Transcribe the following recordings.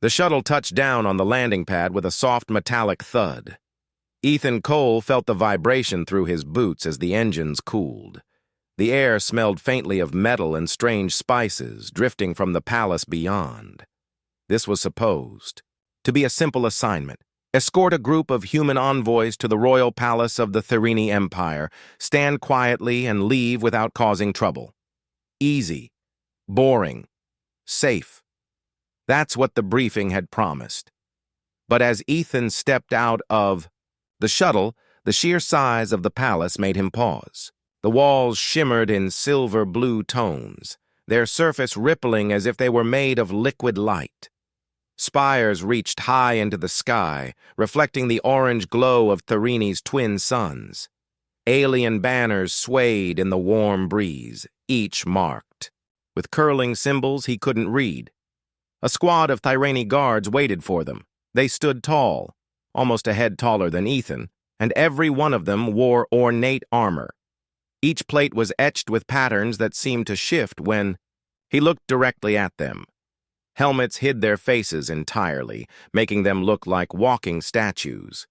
The shuttle touched down on the landing pad with a soft metallic thud. Ethan Cole felt the vibration through his boots as the engines cooled. The air smelled faintly of metal and strange spices drifting from the palace beyond. This was supposed to be a simple assignment. Escort a group of human envoys to the royal palace of the Therini Empire, stand quietly and leave without causing trouble. Easy, boring, safe. That's what the briefing had promised. But as Ethan stepped out of the shuttle, the sheer size of the palace made him pause. The walls shimmered in silver-blue tones, their surface rippling as if they were made of liquid light. Spires reached high into the sky, reflecting the orange glow of Therini's twin suns. Alien banners swayed in the warm breeze, each marked with curling symbols he couldn't read. A squad of Therini guards waited for them. They stood tall, almost a head taller than Ethan, and every one of them wore ornate armor. Each plate was etched with patterns that seemed to shift when he looked directly at them. Helmets hid their faces entirely, making them look like walking statues.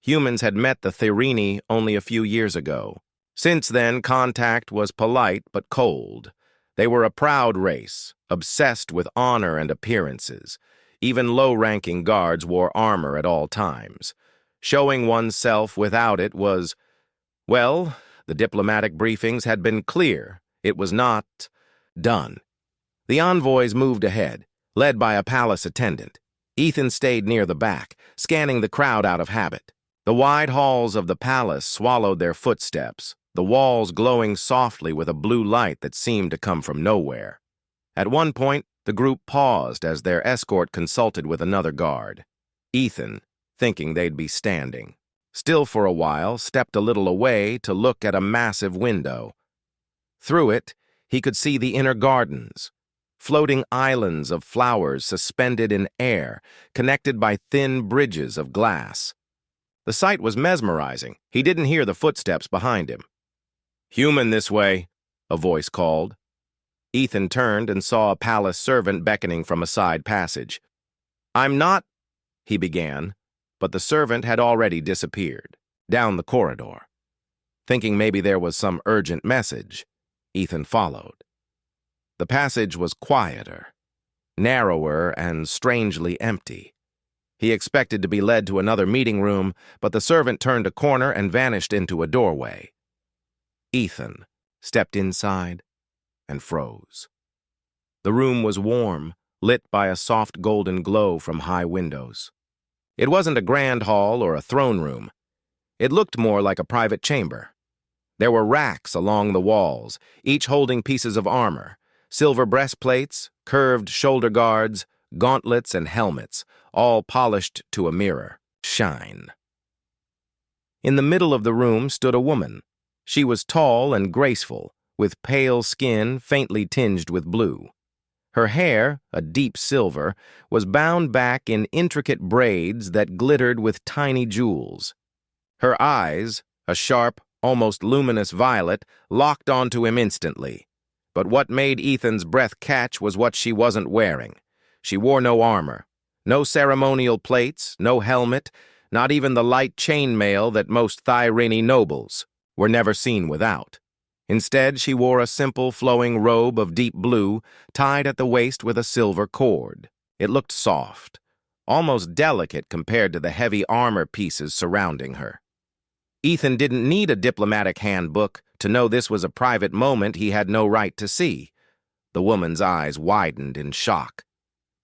Humans had met the Therini only a few years ago. Since then, contact was polite but cold. They were a proud race, obsessed with honor and appearances. Even low-ranking guards wore armor at all times. Showing oneself without it was, well, the diplomatic briefings had been clear. It was not done. The envoys moved ahead, led by a palace attendant. Ethan stayed near the back, scanning the crowd out of habit. The wide halls of the palace swallowed their footsteps, the walls glowing softly with a blue light that seemed to come from nowhere. At one point, the group paused as their escort consulted with another guard. Ethan, thinking they'd be standing, still for a while, stepped a little away to look at a massive window. Through it, he could see the inner gardens, floating islands of flowers suspended in air, connected by thin bridges of glass. The sight was mesmerizing. He didn't hear the footsteps behind him. "Human this way," a voice called. Ethan turned and saw a palace servant beckoning from a side passage. "I'm not," he began, but the servant had already disappeared, down the corridor. Thinking maybe there was some urgent message, Ethan followed. The passage was quieter, narrower, and strangely empty. He expected to be led to another meeting room, but the servant turned a corner and vanished into a doorway. Ethan stepped inside and froze. The room was warm, lit by a soft golden glow from high windows. It wasn't a grand hall or a throne room. It looked more like a private chamber. There were racks along the walls, each holding pieces of armor, silver breastplates, curved shoulder guards, gauntlets, and helmets, all polished to a mirror shine. In the middle of the room stood a woman. She was tall and graceful, with pale skin faintly tinged with blue. Her hair, a deep silver, was bound back in intricate braids that glittered with tiny jewels. Her eyes, a sharp, almost luminous violet, locked onto him instantly. But what made Ethan's breath catch was what she wasn't wearing. She wore no armor, no ceremonial plates, no helmet, not even the light chainmail that most Therini nobles were never seen without. Instead, she wore a simple flowing robe of deep blue, tied at the waist with a silver cord. It looked soft, almost delicate compared to the heavy armor pieces surrounding her. Ethan didn't need a diplomatic handbook to know this was a private moment he had no right to see. The woman's eyes widened in shock.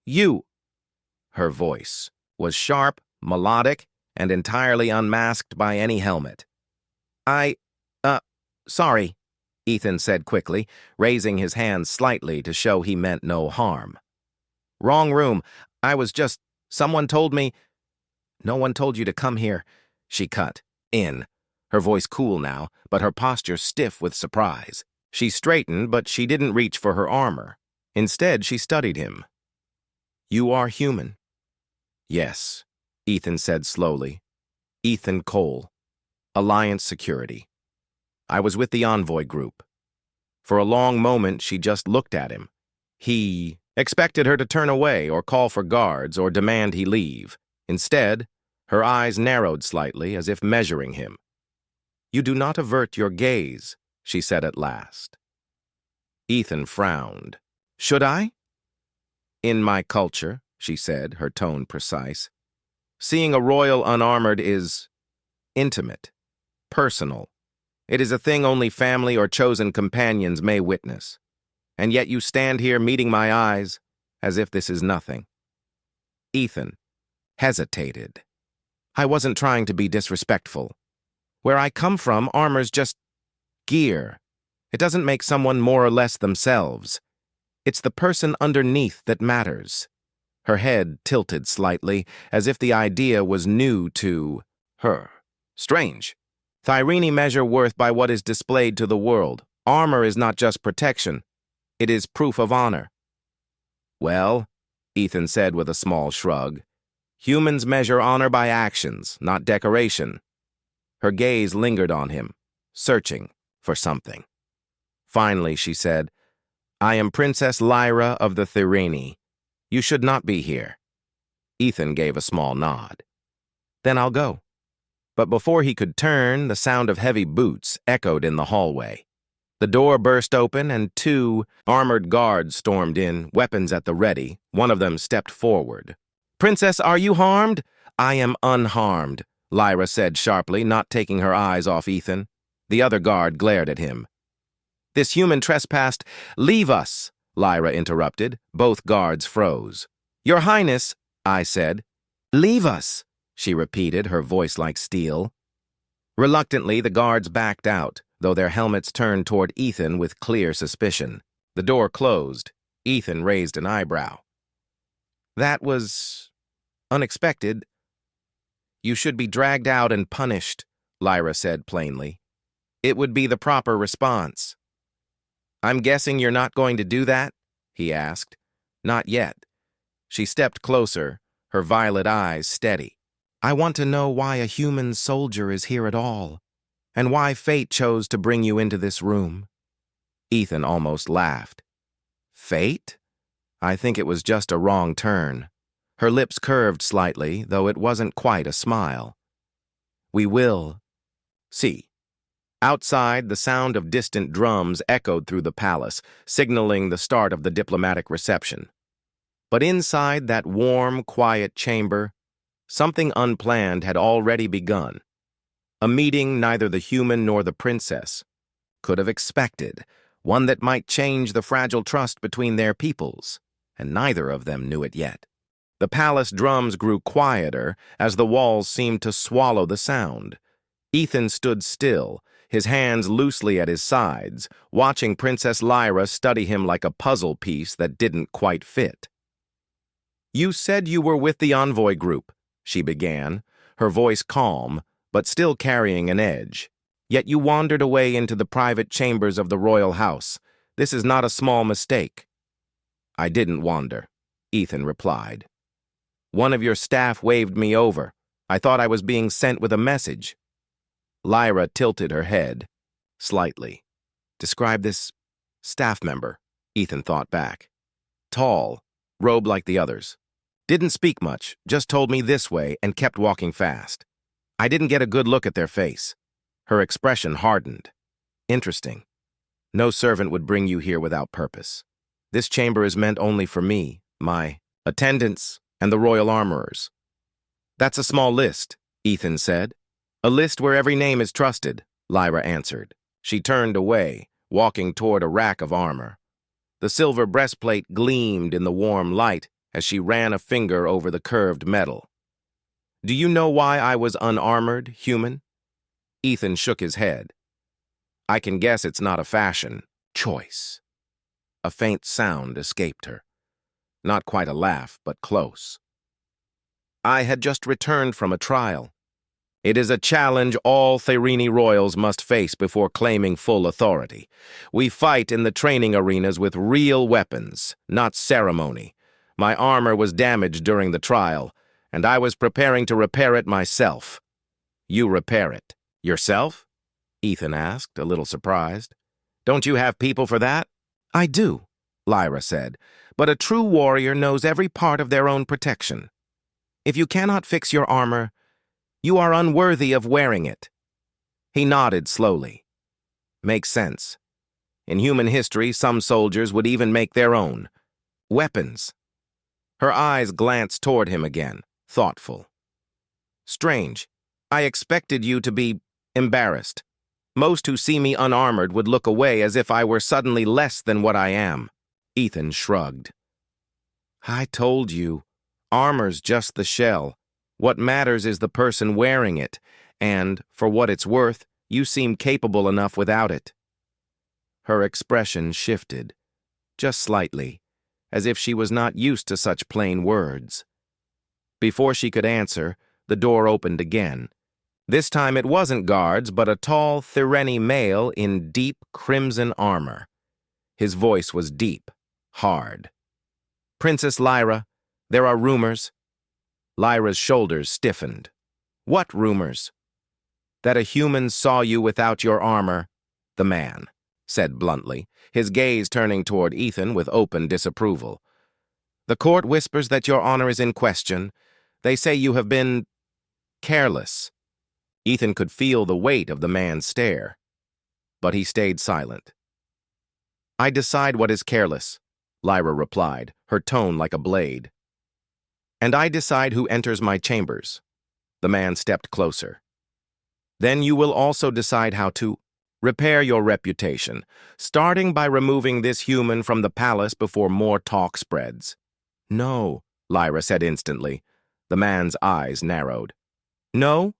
"You!" Her voice was sharp, melodic, and entirely unmasked by any helmet. Sorry," Ethan said quickly, raising his hand slightly to show he meant no harm. "Wrong room. Someone told me—" "No one told you to come here," she cut in, her voice cool now, but her posture stiff with surprise. She straightened, but she didn't reach for her armor. Instead, she studied him. "You are human?" "Yes," Ethan said slowly. "Ethan Cole, Alliance Security. I was with the envoy group." For a long moment, she just looked at him. He expected her to turn away or call for guards or demand he leave. Instead, her eyes narrowed slightly as if measuring him. "You do not avert your gaze," she said at last. Ethan frowned. "Should I?" "In my culture," she said, her tone precise, "seeing a royal unarmored is intimate, personal. It is a thing only family or chosen companions may witness. And yet you stand here meeting my eyes as if this is nothing." Ethan hesitated. "I wasn't trying to be disrespectful. Where I come from, armor's just gear. It doesn't make someone more or less themselves. It's the person underneath that matters." Her head tilted slightly, as if the idea was new to her. "Strange. Thyrene measure worth by what is displayed to the world. Armor is not just protection. It is proof of honor." "Well," Ethan said with a small shrug, "humans measure honor by actions, not decoration." Her gaze lingered on him, searching for something. Finally, she said, "I am Princess Lyra of the Thyrene. You should not be here." Ethan gave a small nod. "Then I'll go." But before he could turn, the sound of heavy boots echoed in the hallway. The door burst open and 2 armored guards stormed in, weapons at the ready. One of them stepped forward. "Princess, are you harmed?" "I am unharmed," Lyra said sharply, not taking her eyes off Ethan. The other guard glared at him. "This human trespassed—" "Leave us," Lyra interrupted. Both guards froze. "Your Highness," I said. "Leave us," she repeated, her voice like steel. Reluctantly, the guards backed out, though their helmets turned toward Ethan with clear suspicion. The door closed. Ethan raised an eyebrow. "That was unexpected." "You should be dragged out and punished," Lyra said plainly. "It would be the proper response." "I'm guessing you're not going to do that?" he asked. "Not yet." She stepped closer, her violet eyes steady. "I want to know why a human soldier is here at all, and why fate chose to bring you into this room." Ethan almost laughed. "Fate? I think it was just a wrong turn." Her lips curved slightly, though it wasn't quite a smile. "We will see." Outside, the sound of distant drums echoed through the palace, signaling the start of the diplomatic reception. But inside that warm, quiet chamber, something unplanned had already begun. A meeting neither the human nor the princess could have expected, one that might change the fragile trust between their peoples, and neither of them knew it yet. The palace drums grew quieter as the walls seemed to swallow the sound. Ethan stood still, his hands loosely at his sides, watching Princess Lyra study him like a puzzle piece that didn't quite fit. "You said you were with the envoy group," she began, her voice calm, but still carrying an edge. "Yet you wandered away into the private chambers of the royal house. This is not a small mistake." "I didn't wander," Ethan replied. "One of your staff waved me over. I thought I was being sent with a message." Lyra tilted her head slightly. "Describe this staff member," Ethan thought back. "Tall, robed like the others. Didn't speak much, just told me this way and kept walking fast. I didn't get a good look at their face." Her expression hardened. "Interesting. No servant would bring you here without purpose. This chamber is meant only for me, my attendants, and the royal armorers." "That's a small list," Ethan said. "A list where every name is trusted," Lyra answered. She turned away, walking toward a rack of armor. The silver breastplate gleamed in the warm light as she ran a finger over the curved metal. "Do you know why I was unarmored, human?" Ethan shook his head. "I can guess it's not a fashion choice." A faint sound escaped her. Not quite a laugh, but close. "I had just returned from a trial. It is a challenge all Thyrene royals must face before claiming full authority. We fight in the training arenas with real weapons, not ceremony. My armor was damaged during the trial, and I was preparing to repair it myself." "You repair it yourself?" Ethan asked, a little surprised. "Don't you have people for that?" "I do," Lyra said, but a true warrior knows every part of their own protection. If you cannot fix your armor, you are unworthy of wearing it. He nodded slowly. Makes sense. In human history, some soldiers would even make their own. Weapons. Her eyes glanced toward him again, thoughtful. Strange. I expected you to be embarrassed. Most who see me unarmored would look away as if I were suddenly less than what I am. Ethan shrugged. I told you, armor's just the shell. What matters is the person wearing it, and, for what it's worth, you seem capable enough without it. Her expression shifted, just slightly, as if she was not used to such plain words. Before she could answer, the door opened again. This time it wasn't guards, but a tall Thireni male in deep crimson armor. His voice was deep, hard. Princess Lyra, there are rumors. Lyra's shoulders stiffened. What rumors? That a human saw you without your armor, the man said bluntly, his gaze turning toward Ethan with open disapproval. The court whispers that your honor is in question. They say you have been careless. Ethan could feel the weight of the man's stare, but he stayed silent. I decide what is careless, Lyra replied, her tone like a blade. And I decide who enters my chambers. The man stepped closer. Then you will also decide how to repair your reputation, starting by removing this human from the palace before more talk spreads. No, Lyra said instantly. The man's eyes narrowed. No?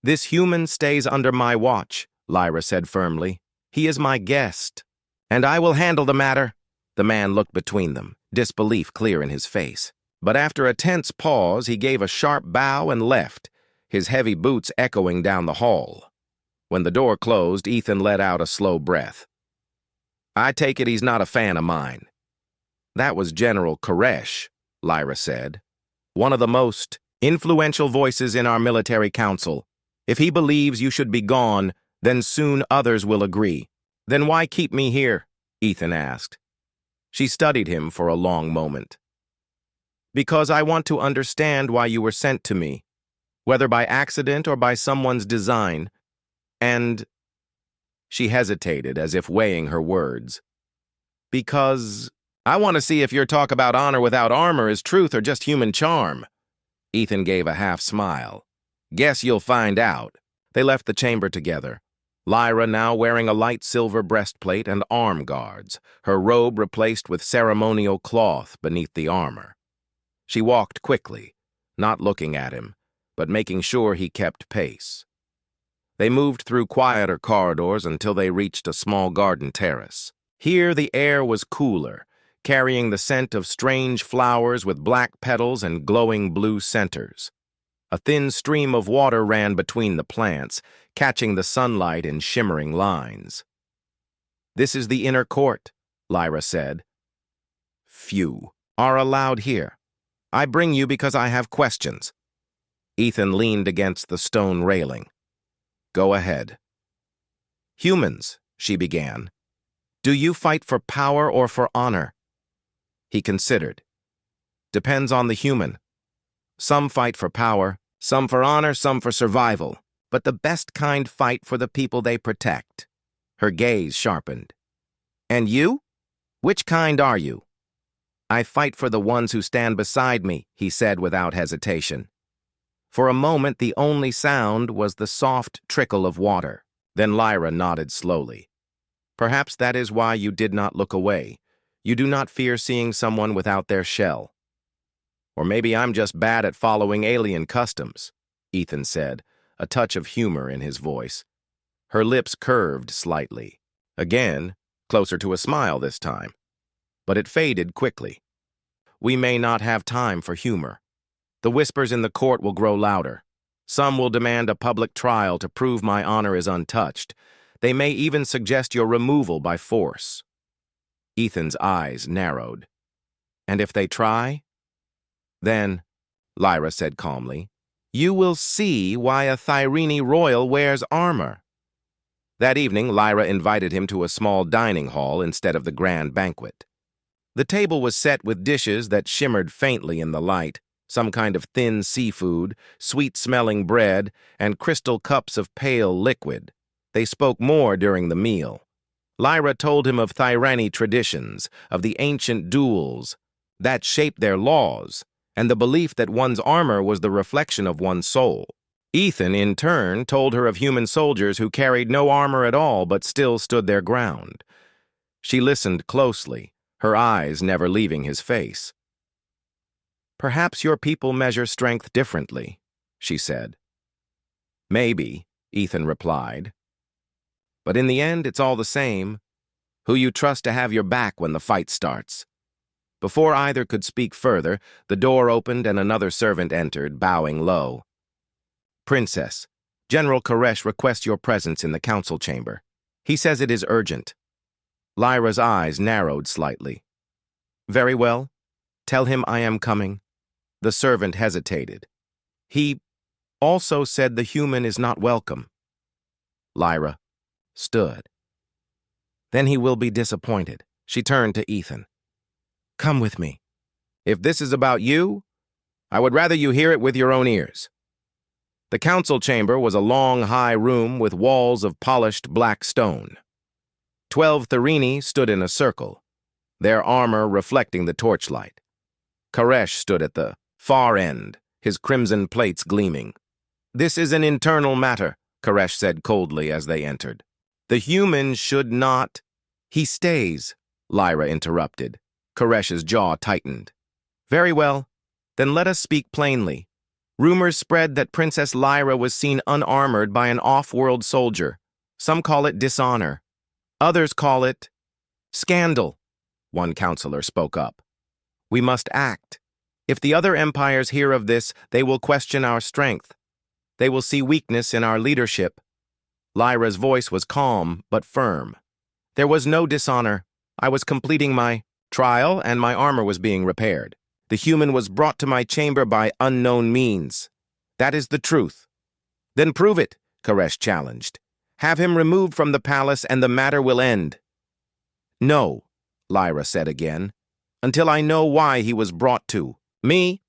This human stays under my watch, Lyra said firmly. He is my guest, and I will handle the matter. The man looked between them, disbelief clear in his face. But after a tense pause, he gave a sharp bow and left, his heavy boots echoing down the hall. When the door closed, Ethan let out a slow breath. I take it he's not a fan of mine. That was General Koresh, Lyra said. One of the most influential voices in our military council. If he believes you should be gone, then soon others will agree. Then why keep me here? Ethan asked. She studied him for a long moment. Because I want to understand why you were sent to me, whether by accident or by someone's design. And she hesitated as if weighing her words. Because I want to see if your talk about honor without armor is truth or just human charm. Ethan gave a half smile. Guess you'll find out. They left the chamber together. Lyra now wearing a light silver breastplate and arm guards, her robe replaced with ceremonial cloth beneath the armor. She walked quickly, not looking at him, but making sure he kept pace. They moved through quieter corridors until they reached a small garden terrace. Here the air was cooler, carrying the scent of strange flowers with black petals and glowing blue centers. A thin stream of water ran between the plants, catching the sunlight in shimmering lines. This is the inner court, Lyra said. Few are allowed here. I bring you because I have questions. Ethan leaned against the stone railing. Go ahead. Humans, she began. Do you fight for power or for honor? He considered. Depends on the human. Some fight for power, some for honor, some for survival. But the best kind fight for the people they protect. Her gaze sharpened. And you? Which kind are you? I fight for the ones who stand beside me, he said without hesitation. For a moment, the only sound was the soft trickle of water. Then Lyra nodded slowly. Perhaps that is why you did not look away. You do not fear seeing someone without their shell. Or maybe I'm just bad at following alien customs, Ethan said, a touch of humor in his voice. Her lips curved slightly. Again, closer to a smile this time. But it faded quickly. We may not have time for humor. The whispers in the court will grow louder. Some will demand a public trial to prove my honor is untouched. They may even suggest your removal by force. Ethan's eyes narrowed. And if they try? Then, Lyra said calmly, you will see why a Thyrene royal wears armor. That evening, Lyra invited him to a small dining hall instead of the grand banquet. The table was set with dishes that shimmered faintly in the light, some kind of thin seafood, sweet-smelling bread, and crystal cups of pale liquid. They spoke more during the meal. Lyra told him of Thyrani traditions, of the ancient duels that shaped their laws, and the belief that one's armor was the reflection of one's soul. Ethan, in turn, told her of human soldiers who carried no armor at all but still stood their ground. She listened closely, her eyes never leaving his face. "Perhaps your people measure strength differently," she said. "Maybe," Ethan replied. "But in the end, it's all the same. Who you trust to have your back when the fight starts." Before either could speak further, the door opened and another servant entered, bowing low. "Princess, General Koresh requests your presence in the council chamber. He says it is urgent." Lyra's eyes narrowed slightly. "Very well. Tell him I am coming." The servant hesitated. "He also said the human is not welcome." Lyra stood. "Then he will be disappointed." She turned to Ethan. "Come with me. If this is about you, I would rather you hear it with your own ears." The council chamber was a long, high room with walls of polished black stone. 12 Thyrini stood in a circle, their armor reflecting the torchlight. Koresh stood at the far end, his crimson plates gleaming. "This is an internal matter," Koresh said coldly as they entered. "The human should not—" "He stays," Lyra interrupted. Koresh's jaw tightened. "Very well. Then let us speak plainly. Rumors spread that Princess Lyra was seen unarmored by an off-world soldier. Some call it dishonor. Others call it scandal," one counselor spoke up. "We must act. If the other empires hear of this, they will question our strength. They will see weakness in our leadership." Lyra's voice was calm but firm. "There was no dishonor. I was completing my trial and my armor was being repaired. The human was brought to my chamber by unknown means. That is the truth." "Then prove it," Koresh challenged. "Have him removed from the palace and the matter will end." "No," Lyra said again, "until I know why he was brought to me."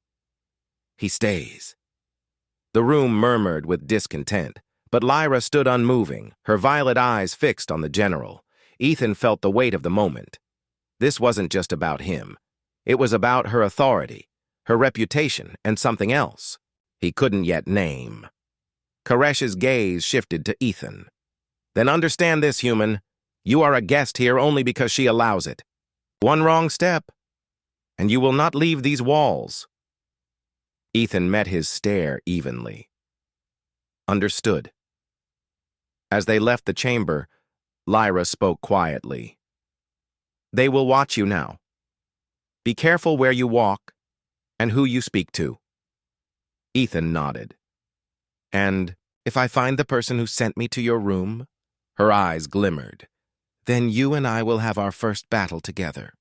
"He stays." The room murmured with discontent, but Lyra stood unmoving, her violet eyes fixed on the general. Ethan felt the weight of the moment. This wasn't just about him. It was about her authority, her reputation, and something else he couldn't yet name. Koresh's gaze shifted to Ethan. "Then understand this, human. You are a guest here only because she allows it. One wrong step, and you will not leave these walls." Ethan met his stare evenly. "Understood." As they left the chamber, Lyra spoke quietly. "They will watch you now. Be careful where you walk and who you speak to." Ethan nodded. "And if I find the person who sent me to your room?" Her eyes glimmered. "Then you and I will have our first battle together."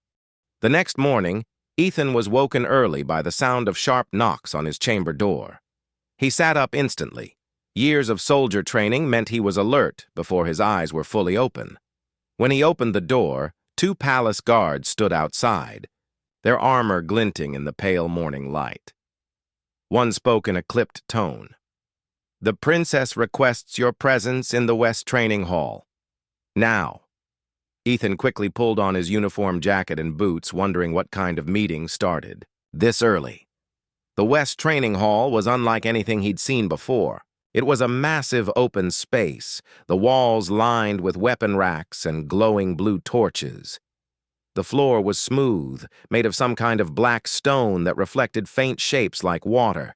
The next morning, Ethan was woken early by the sound of sharp knocks on his chamber door. He sat up instantly. Years of soldier training meant he was alert before his eyes were fully open. When he opened the door, 2 palace guards stood outside, their armor glinting in the pale morning light. One spoke in a clipped tone. "The princess requests your presence in the West Training Hall. Now." Ethan quickly pulled on his uniform jacket and boots, wondering what kind of meeting started this early. The West Training Hall was unlike anything he'd seen before. It was a massive open space, the walls lined with weapon racks and glowing blue torches. The floor was smooth, made of some kind of black stone that reflected faint shapes like water.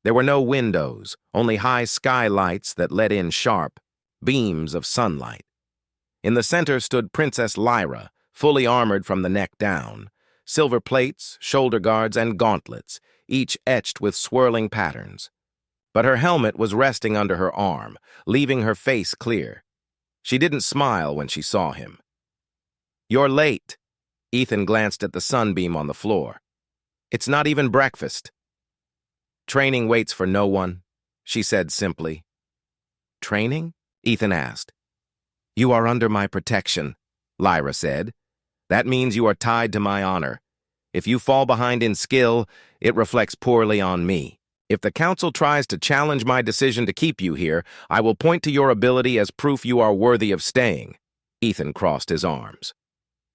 There were no windows, only high skylights that let in sharp beams of sunlight. In the center stood Princess Lyra, fully armored from the neck down, silver plates, shoulder guards, and gauntlets, each etched with swirling patterns. But her helmet was resting under her arm, leaving her face clear. She didn't smile when she saw him. "You're late." Ethan glanced at the sunbeam on the floor. "It's not even breakfast." "Training waits for no one," she said simply. "Training?" Ethan asked. "You are under my protection," Lyra said. That means you are tied to my honor. If you fall behind in skill, it reflects poorly on me. If the council tries to challenge my decision to keep you here, I will point to your ability as proof you are worthy of staying. Ethan crossed his arms.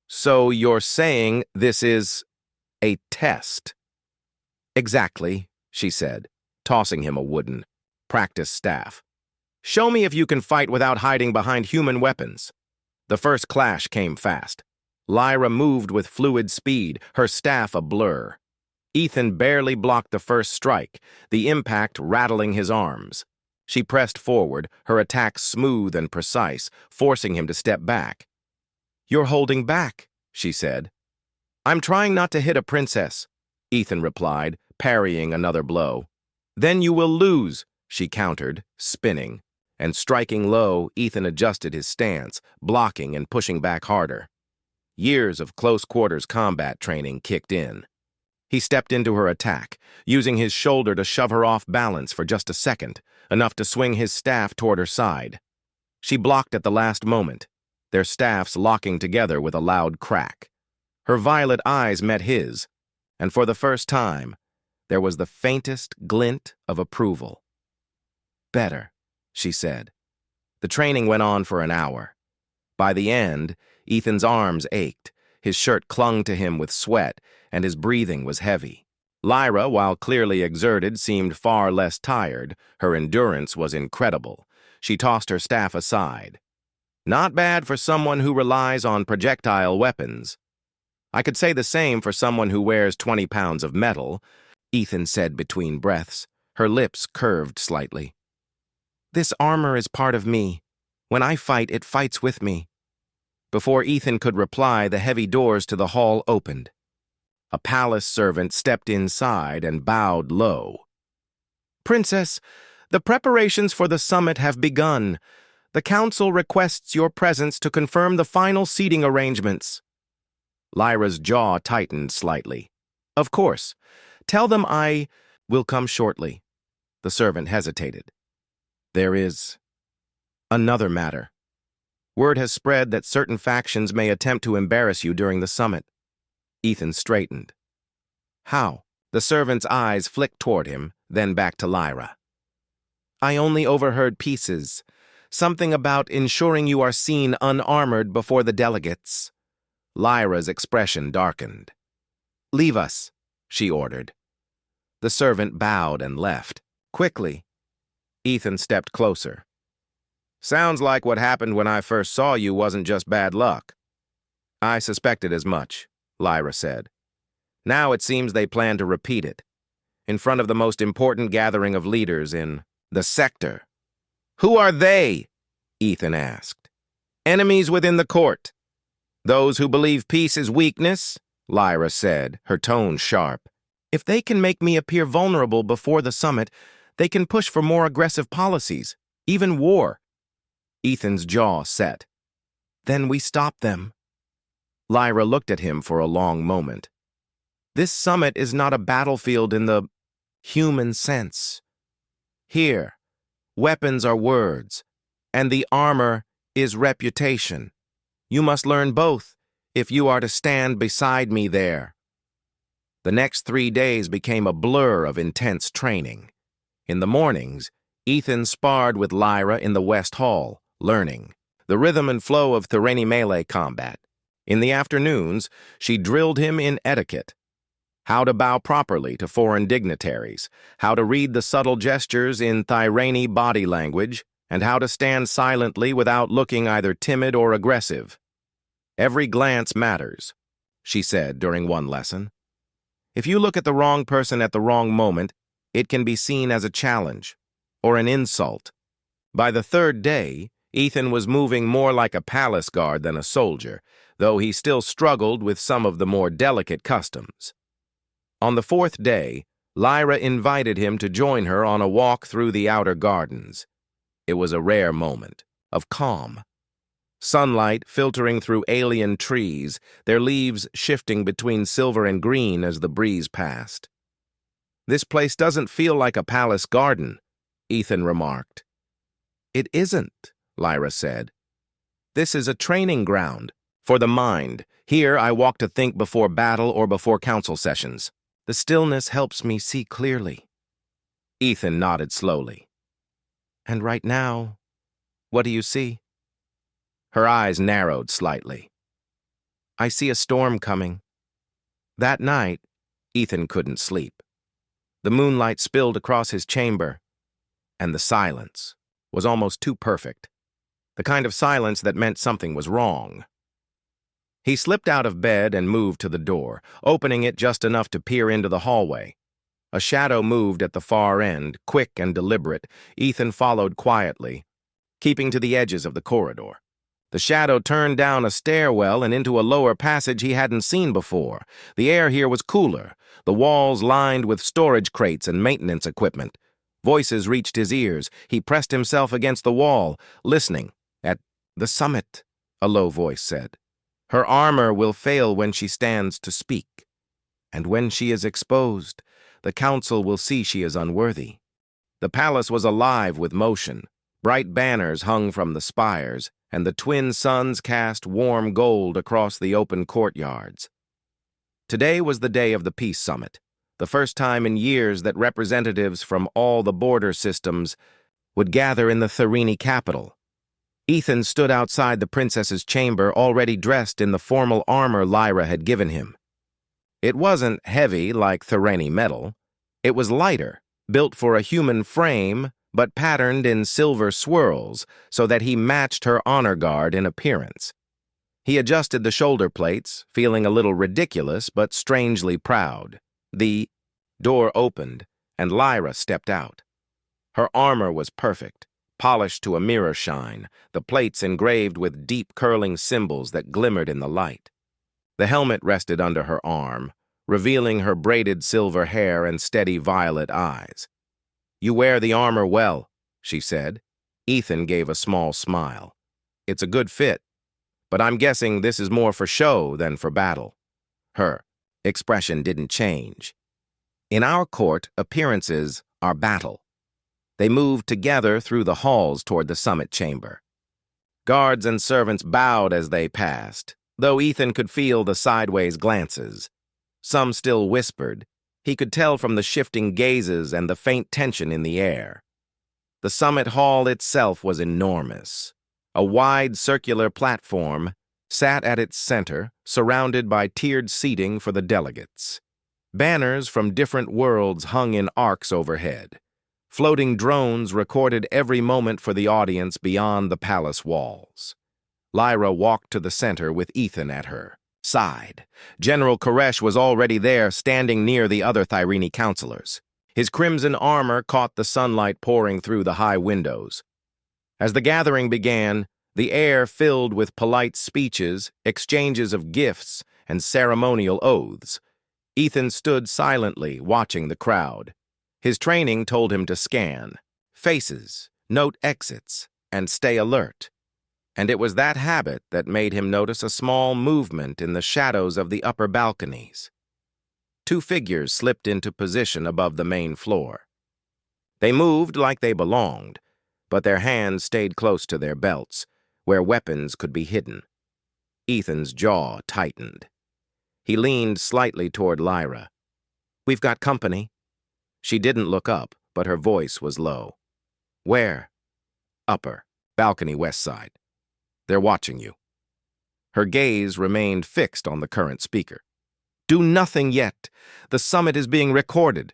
So you're saying this is a test? Exactly, she said, tossing him a wooden practice staff. Show me if you can fight without hiding behind human weapons. The first clash came fast. Lyra moved with fluid speed, her staff a blur. Ethan barely blocked the first strike, the impact rattling his arms. She pressed forward, her attack smooth and precise, forcing him to step back. You're holding back, she said. I'm trying not to hit a princess, Ethan replied, parrying another blow. Then you will lose, she countered, spinning. And striking low, Ethan adjusted his stance, blocking and pushing back harder. Years of close-quarters combat training kicked in. He stepped into her attack, using his shoulder to shove her off balance for just a second, enough to swing his staff toward her side. She blocked at the last moment, their staffs locking together with a loud crack. Her violet eyes met his, and for the first time, there was the faintest glint of approval. Better, she said. The training went on for an hour. By the end, Ethan's arms ached, his shirt clung to him with sweat, and his breathing was heavy. Lyra, while clearly exerted, seemed far less tired. Her endurance was incredible. She tossed her staff aside. Not bad for someone who relies on projectile weapons. I could say the same for someone who wears 20 pounds of metal, Ethan said between breaths, her lips curved slightly. This armor is part of me. When I fight, it fights with me. Before Ethan could reply, the heavy doors to the hall opened. A palace servant stepped inside and bowed low. Princess, the preparations for the summit have begun. The council requests your presence to confirm the final seating arrangements. Lyra's jaw tightened slightly. Of course. Tell them I will come shortly. The servant hesitated. There is another matter. Word has spread that certain factions may attempt to embarrass you during the summit. Ethan straightened. How? The servant's eyes flicked toward him, then back to Lyra. I only overheard pieces. Something about ensuring you are seen unarmored before the delegates. Lyra's expression darkened. Leave us, she ordered. The servant bowed and left. Quickly. Ethan stepped closer. Sounds like what happened when I first saw you wasn't just bad luck. I suspected as much, Lyra said. Now it seems they plan to repeat it, in front of the most important gathering of leaders in the sector. Who are they? Ethan asked. Enemies within the court. Those who believe peace is weakness, Lyra said, her tone sharp. If they can make me appear vulnerable before the summit, they can push for more aggressive policies, even war. Ethan's jaw set. Then we stop them. Lyra looked at him for a long moment. This summit is not a battlefield in the human sense. Here, weapons are words, and the armor is reputation. You must learn both if you are to stand beside me there. The next 3 days became a blur of intense training. In the mornings, Ethan sparred with Lyra in the West Hall, learning the rhythm and flow of Thoreni melee combat. In the afternoons, she drilled him in etiquette. How to bow properly to foreign dignitaries, how to read the subtle gestures in Thoreni body language, and how to stand silently without looking either timid or aggressive. Every glance matters, she said during one lesson. If you look at the wrong person at the wrong moment, it can be seen as a challenge or an insult. By the 3rd day, Ethan was moving more like a palace guard than a soldier, though he still struggled with some of the more delicate customs. On the 4th day, Lyra invited him to join her on a walk through the outer gardens. It was a rare moment of calm. Sunlight filtering through alien trees, their leaves shifting between silver and green as the breeze passed. This place doesn't feel like a palace garden, Ethan remarked. It isn't, Lyra said. This is a training ground for the mind. Here, I walk to think before battle or before council sessions. The stillness helps me see clearly. Ethan nodded slowly. And right now, what do you see? Her eyes narrowed slightly. I see a storm coming. That night, Ethan couldn't sleep. The moonlight spilled across his chamber, and the silence was almost too perfect. The kind of silence that meant something was wrong. He slipped out of bed and moved to the door, opening it just enough to peer into the hallway. A shadow moved at the far end, quick and deliberate. Ethan followed quietly, keeping to the edges of the corridor. The shadow turned down a stairwell and into a lower passage he hadn't seen before. The air here was cooler, the walls lined with storage crates and maintenance equipment. Voices reached his ears. He pressed himself against the wall, listening. At the summit, a low voice said. Her armor will fail when she stands to speak. And when she is exposed, the council will see she is unworthy. The palace was alive with motion. Bright banners hung from the spires, and the twin suns cast warm gold across the open courtyards. Today was the day of the peace summit, the first time in years that representatives from all the border systems would gather in the Tharini capital. Ethan stood outside the princess's chamber, already dressed in the formal armor Lyra had given him. It wasn't heavy like Tharini metal. It was lighter, built for a human frame, but patterned in silver swirls so that he matched her honor guard in appearance. He adjusted the shoulder plates, feeling a little ridiculous but strangely proud. The door opened, and Lyra stepped out. Her armor was perfect, polished to a mirror shine, the plates engraved with deep curling symbols that glimmered in the light. The helmet rested under her arm, revealing her braided silver hair and steady violet eyes. You wear the armor well, she said. Ethan gave a small smile. It's a good fit, but I'm guessing this is more for show than for battle. Her expression didn't change. In our court, appearances are battle. They moved together through the halls toward the summit chamber. Guards and servants bowed as they passed, though Ethan could feel the sideways glances. Some still whispered. He could tell from the shifting gazes and the faint tension in the air. The summit hall itself was enormous. A wide circular platform sat at its center, surrounded by tiered seating for the delegates. Banners from different worlds hung in arcs overhead. Floating drones recorded every moment for the audience beyond the palace walls. Lyra walked to the center with Ethan at her side. General Koresh was already there, standing near the other Tharini counselors. His crimson armor caught the sunlight pouring through the high windows. As the gathering began, the air filled with polite speeches, exchanges of gifts, and ceremonial oaths. Ethan stood silently, watching the crowd. His training told him to scan faces, note exits, and stay alert. And it was that habit that made him notice a small movement in the shadows of the upper balconies. Two figures slipped into position above the main floor. They moved like they belonged, but their hands stayed close to their belts, where weapons could be hidden. Ethan's jaw tightened. He leaned slightly toward Lyra. We've got company. She didn't look up, but her voice was low. Where? Upper, balcony west side. They're watching you. Her gaze remained fixed on the current speaker. Do nothing yet. The summit is being recorded.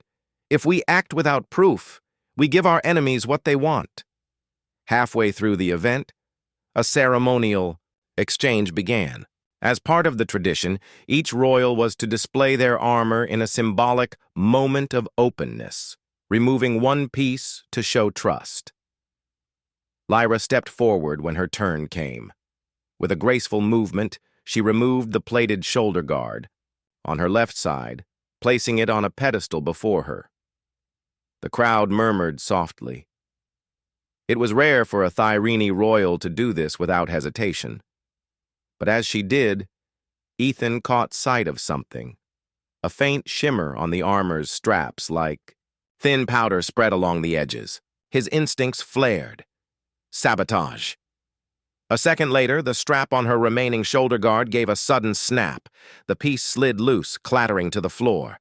If we act without proof, we give our enemies what they want. Halfway through the event, a ceremonial exchange began. As part of the tradition, each royal was to display their armor in a symbolic moment of openness, removing one piece to show trust. Lyra stepped forward when her turn came. With a graceful movement, she removed the plated shoulder guard, on her left side, placing it on a pedestal before her. The crowd murmured softly. It was rare for a Tharini royal to do this without hesitation. But as she did, Ethan caught sight of something, a faint shimmer on the armor's straps like thin powder spread along the edges. His instincts flared. Sabotage. A second later, the strap on her remaining shoulder guard gave a sudden snap. The piece slid loose, clattering to the floor.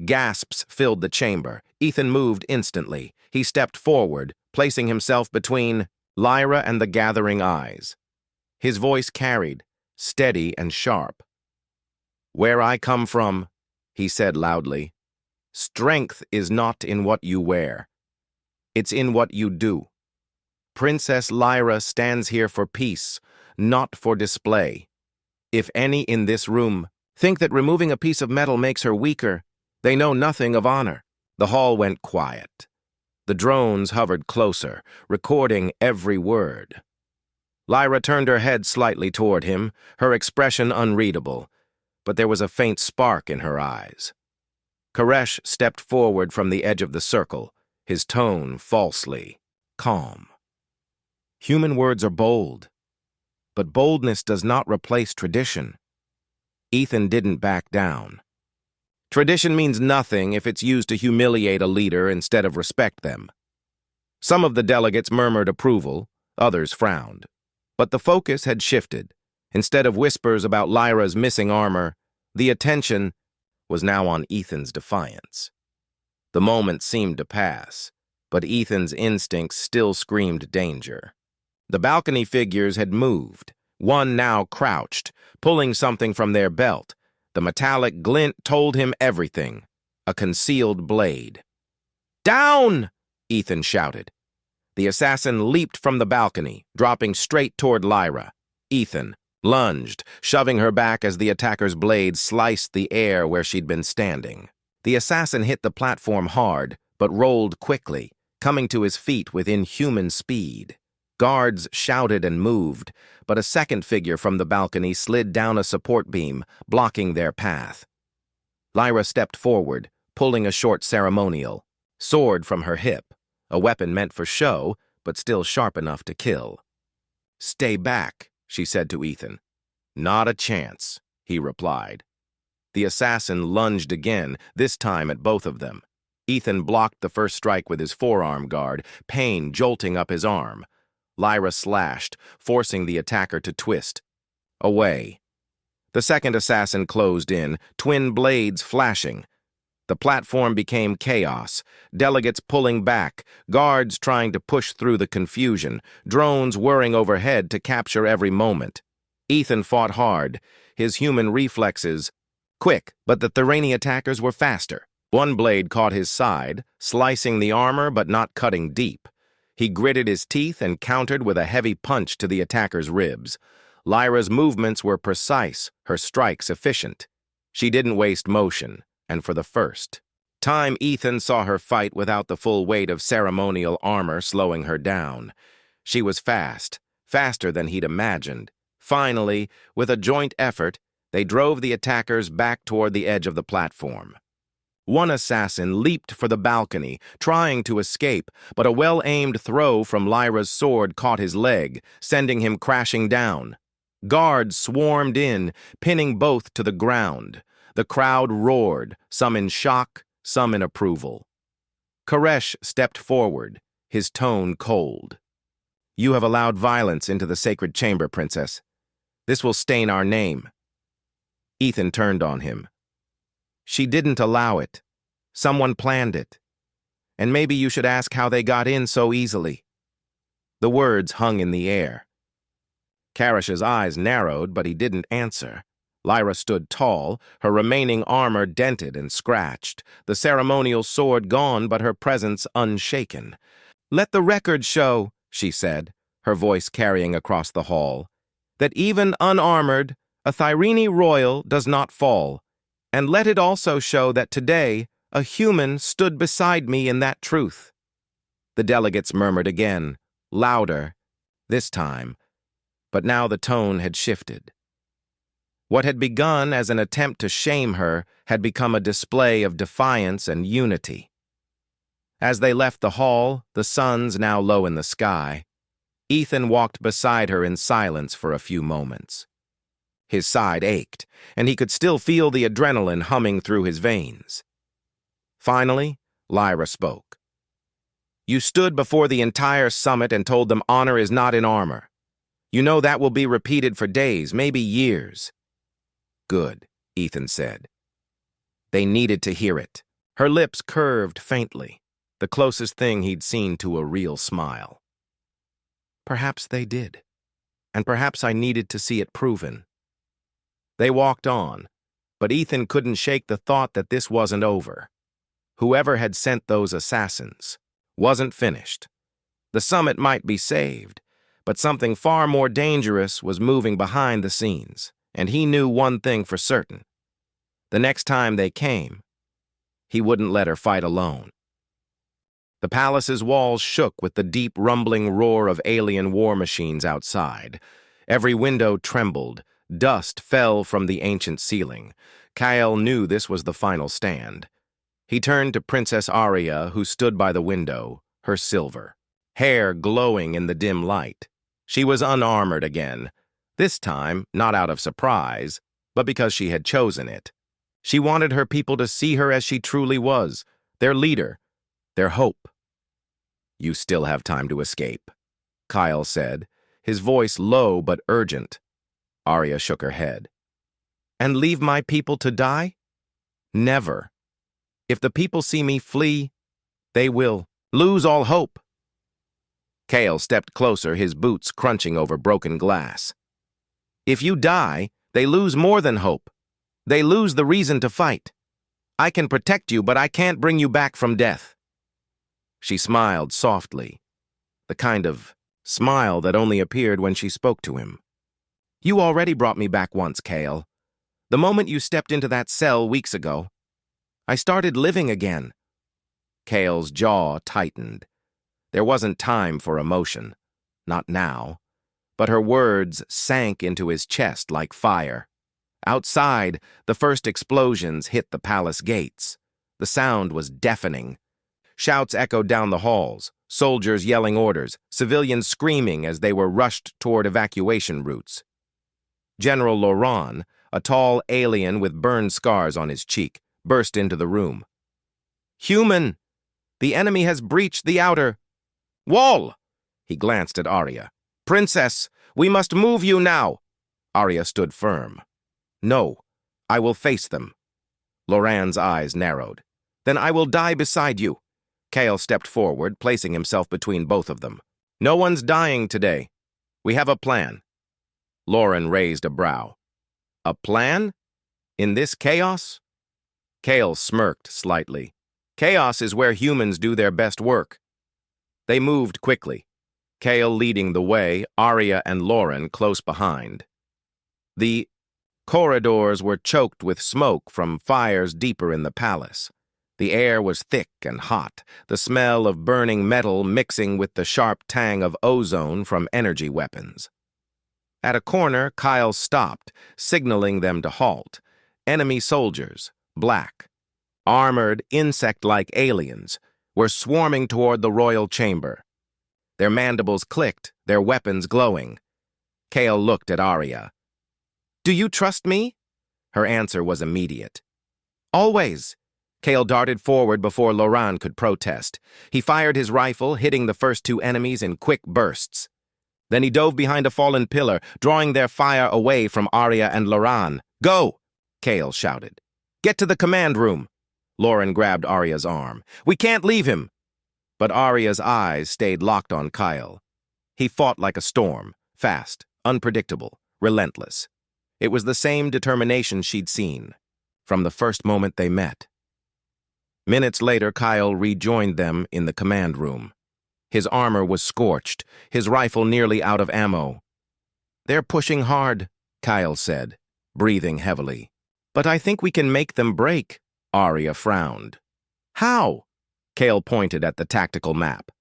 Gasps filled the chamber. Ethan moved instantly. He stepped forward, placing himself between Lyra and the gathering eyes. His voice carried, steady and sharp. "Where I come from," he said loudly, "strength is not in what you wear. It's in what you do. Princess Lyra stands here for peace, not for display. If any in this room think that removing a piece of metal makes her weaker, they know nothing of honor." The hall went quiet. The drones hovered closer, recording every word. Lyra turned her head slightly toward him, her expression unreadable, but there was a faint spark in her eyes. Koresh stepped forward from the edge of the circle, his tone falsely calm. "Human words are bold, but boldness does not replace tradition." Ethan didn't back down. Tradition means nothing if it's used to humiliate a leader instead of respect them. Some of the delegates murmured approval, others frowned. But the focus had shifted. Instead of whispers about Lyra's missing armor, the attention was now on Ethan's defiance. The moment seemed to pass, but Ethan's instincts still screamed danger. The balcony figures had moved, one now crouched, pulling something from their belt. The metallic glint told him everything, a concealed blade. "Down!" Ethan shouted. The assassin leaped from the balcony, dropping straight toward Lyra. Ethan lunged, shoving her back as the attacker's blade sliced the air where she'd been standing. The assassin hit the platform hard, but rolled quickly, coming to his feet with inhuman speed. Guards shouted and moved, but a second figure from the balcony slid down a support beam, blocking their path. Lyra stepped forward, pulling a short ceremonial, sword from her hip, a weapon meant for show, but still sharp enough to kill. "Stay back," she said to Ethan. "Not a chance," he replied. The assassin lunged again, this time at both of them. Ethan blocked the first strike with his forearm guard, pain jolting up his arm. Lyra slashed, forcing the attacker to twist. Away. The second assassin closed in, twin blades flashing. The platform became chaos, delegates pulling back, guards trying to push through the confusion, drones whirring overhead to capture every moment. Ethan fought hard, his human reflexes quick, but the Thirani attackers were faster. One blade caught his side, slicing the armor but not cutting deep. He gritted his teeth and countered with a heavy punch to the attacker's ribs. Lyra's movements were precise, her strikes efficient. She didn't waste motion, and for the first time Ethan saw her fight without the full weight of ceremonial armor slowing her down. She was fast, faster than he'd imagined. Finally, with a joint effort, they drove the attackers back toward the edge of the platform. One assassin leaped for the balcony, trying to escape, but a well-aimed throw from Lyra's sword caught his leg, sending him crashing down. Guards swarmed in, pinning both to the ground. The crowd roared, some in shock, some in approval. Koresh stepped forward, his tone cold. "You have allowed violence into the sacred chamber, Princess. This will stain our name." Ethan turned on him. "She didn't allow it. Someone planned it. And maybe you should ask how they got in so easily." The words hung in the air. Karash's eyes narrowed, but he didn't answer. Lyra stood tall, her remaining armor dented and scratched, the ceremonial sword gone but her presence unshaken. "Let the record show," she said, her voice carrying across the hall, "that even unarmored, a Thyrene royal does not fall. And let it also show that today, a human stood beside me in that truth." The delegates murmured again, louder, this time, but now the tone had shifted. What had begun as an attempt to shame her had become a display of defiance and unity. As they left the hall, the suns now low in the sky, Ethan walked beside her in silence for a few moments. His side ached, and he could still feel the adrenaline humming through his veins. Finally, Lyra spoke. "You stood before the entire summit and told them honor is not in armor. You know that will be repeated for days, maybe years. Good, Ethan said. They needed to hear it. Her lips curved faintly, the closest thing he'd seen to a real smile. Perhaps they did, and perhaps I needed to see it proven. They walked on, but Ethan couldn't shake the thought that this wasn't over. Whoever had sent those assassins wasn't finished. The summit might be saved, but something far more dangerous was moving behind the scenes, and he knew one thing for certain. The next time they came, he wouldn't let her fight alone. The palace's walls shook with the deep rumbling roar of alien war machines outside. Every window trembled. Dust fell from the ancient ceiling. Kyle knew this was the final stand. He turned to Princess Arya, who stood by the window, her silver hair glowing in the dim light. She was unarmored again, this time not out of surprise, but because she had chosen it. She wanted her people to see her as she truly was, their leader, their hope. You still have time to escape, Kyle said, his voice low but urgent. Arya shook her head. And leave my people to die? Never. If the people see me flee, they will lose all hope. Kale stepped closer, his boots crunching over broken glass. If you die, they lose more than hope. They lose the reason to fight. I can protect you, but I can't bring you back from death. She smiled softly, the kind of smile that only appeared when she spoke to him. You already brought me back once, Kale. The moment you stepped into that cell weeks ago, I started living again. Kale's jaw tightened. There wasn't time for emotion, not now, but her words sank into his chest like fire. Outside, the first explosions hit the palace gates. The sound was deafening. Shouts echoed down the halls, soldiers yelling orders, civilians screaming as they were rushed toward evacuation routes. General Laurent, a tall alien with burned scars on his cheek, burst into the room. Human! The enemy has breached the outer wall! He glanced at Arya. Princess, we must move you now! Arya stood firm. No, I will face them. Laurent's eyes narrowed. Then I will die beside you. Kale stepped forward, placing himself between both of them. No one's dying today. We have a plan. Lauren raised a brow. A plan? In this chaos? Kale smirked slightly. Chaos is where humans do their best work. They moved quickly, Kale leading the way, Arya and Lauren close behind. The corridors were choked with smoke from fires deeper in the palace. The air was thick and hot, the smell of burning metal mixing with the sharp tang of ozone from energy weapons. At a corner, Kyle stopped, signaling them to halt. Enemy soldiers, black, armored, insect-like aliens, were swarming toward the royal chamber. Their mandibles clicked, their weapons glowing. Kale looked at Arya. Do you trust me? Her answer was immediate. Always. Kale darted forward before Laurent could protest. He fired his rifle, hitting the first two enemies in quick bursts. Then he dove behind a fallen pillar, drawing their fire away from Arya and Laurent. Go! Kale shouted. Get to the command room. Lauren grabbed Arya's arm. We can't leave him. But Arya's eyes stayed locked on Kyle. He fought like a storm, fast, unpredictable, relentless. It was the same determination she'd seen from the first moment they met. Minutes later, Kyle rejoined them in the command room. His armor was scorched, his rifle nearly out of ammo. They're pushing hard, Kyle said, breathing heavily. But I think we can make them break, Arya frowned. How? Kale pointed at the tactical map.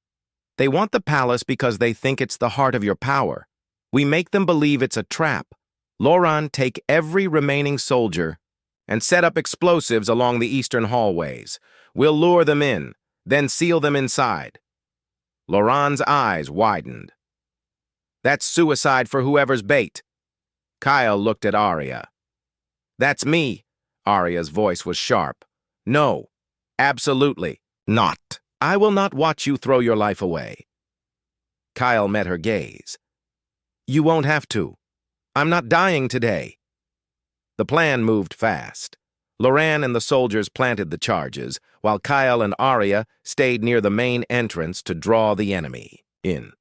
They want the palace because they think it's the heart of your power. We make them believe it's a trap. Laurent, take every remaining soldier and set up explosives along the eastern hallways. We'll lure them in, then seal them inside. Laurent's eyes widened. That's suicide for whoever's bait. Kyle looked at Arya. That's me. Arya's voice was sharp. No, absolutely not. I will not watch you throw your life away. Kyle met her gaze. You won't have to. I'm not dying today. The plan moved fast. Loran and the soldiers planted the charges, while Kyle and Arya stayed near the main entrance to draw the enemy in.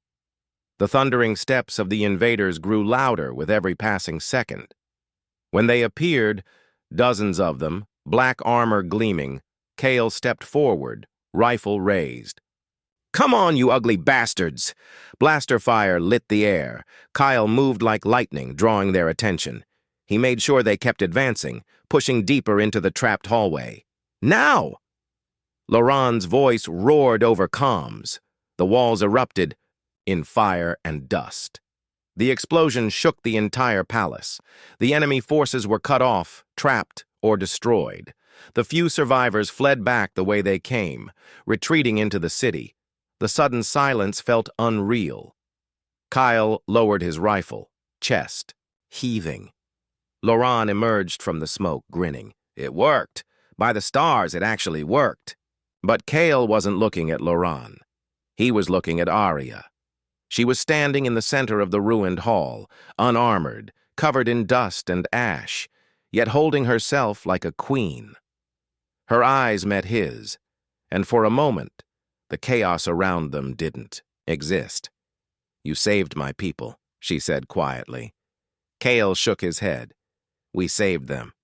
The thundering steps of the invaders grew louder with every passing second. When they appeared, dozens of them, black armor gleaming, Kale stepped forward, rifle raised. "Come on, you ugly bastards!" Blaster fire lit the air. Kyle moved like lightning, drawing their attention. He made sure they kept advancing, pushing deeper into the trapped hallway. "Now!" Loran's voice roared over comms. The walls erupted in fire and dust. The explosion shook the entire palace. The enemy forces were cut off, trapped, or destroyed. The few survivors fled back the way they came, retreating into the city. The sudden silence felt unreal. Kyle lowered his rifle, chest heaving. Loran emerged from the smoke, grinning. It worked. By the stars, it actually worked. But Kale wasn't looking at Loran. He was looking at Arya. She was standing in the center of the ruined hall, unarmored, covered in dust and ash, yet holding herself like a queen. Her eyes met his, and for a moment, the chaos around them didn't exist. "You saved my people," she said quietly. Kale shook his head. "We saved them."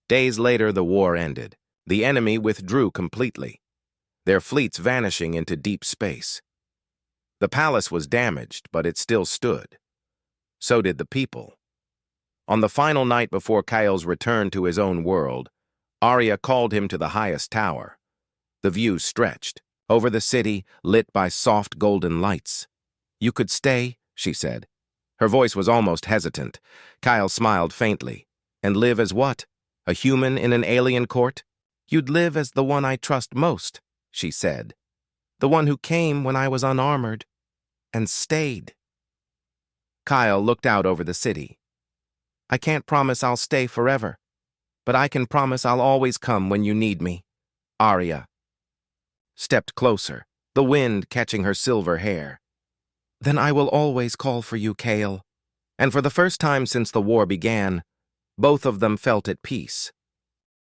Days later, the war ended. The enemy withdrew completely, their fleets vanishing into deep space. The palace was damaged, but it still stood. So did the people. On the final night before Kyle's return to his own world, Arya called him to the highest tower. The view stretched, over the city, lit by soft golden lights. "You could stay," she said. Her voice was almost hesitant. Kyle smiled faintly. "And live as what? A human in an alien court?" "You'd live as the one I trust most," she said. "The one who came when I was unarmored, and stayed." Kyle looked out over the city. "I can't promise I'll stay forever, but I can promise I'll always come when you need me." Arya stepped closer, the wind catching her silver hair. "Then I will always call for you, Kale." And for the first time since the war began, both of them felt at peace.